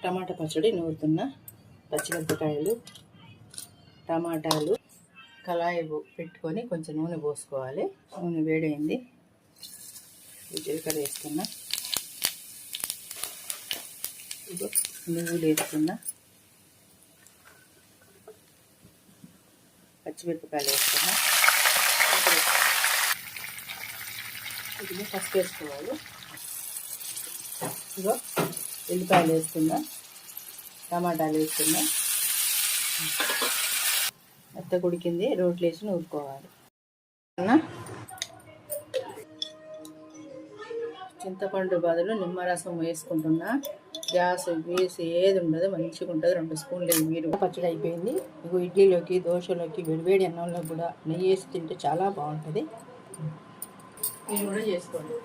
టమాటా పచ్చడి నూరుతున్నా. పచ్చిమిరపకాయలు, టమాటాలు, కళాయి పెట్టుకొని కొంచెం నూనె పోసుకోవాలి. నూనె వేడైంది, జీలకర్ర వేస్తున్నా. నువ్వులు వేస్తున్నా. పచ్చిమిరపకాయలు వేస్తున్నా. ఇది పసుపు వేసుకోవాలి. ఇగో ఎల్లిపాయలు వేస్తున్నా. టమాటాలు వేస్తున్నా. మెత్త ఉడికింది, రోట్లు వేసి నూరుకోవాలి. చింతపండు బదులు నిమ్మరసం వేసుకుంటున్నా. గ్యాస్ వేసి ఏది ఉండదు, మంచిగా ఉంటుంది. 2 స్పూన్లు మీరు. పచ్చడి అయిపోయింది. ఇగో ఇడ్లీలోకి, దోశలోకి, వేడివేడి అన్నంలో కూడా నెయ్యి వేసి తింటే చాలా బాగుంటుంది. మీరు కూడా చేసుకోండి.